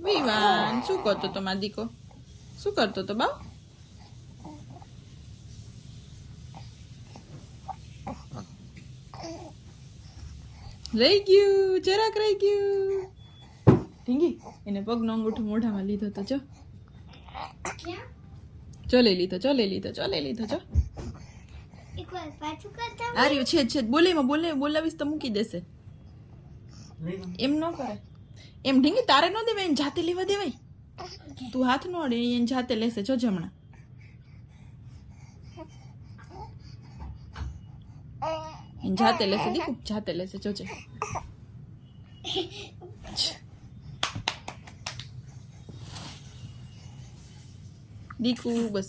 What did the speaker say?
વિવાન શું કરતો તો મારો દીકો? શું કરતો તો બા? રહી ગયું, જરાક રહી ગયું. ઢીંગી એને પગનો અંગૂઠો મોઢામાં લીધો તો જો લઈ લીધો, લઈ લીધો. આ રહ્યું છે બોલાવીશ તો મૂકી દેશે. એમ ન કરે, એમ ઢીંગી તારે ન દેવાય, એને જાતે લેવા દેવાય. તું હાથ ન અડે, એને જાતે લેશે. જો જમણા એને જાતે લેશે. દીકુ જાતે લેશે. જોજે દીકુ. બસ.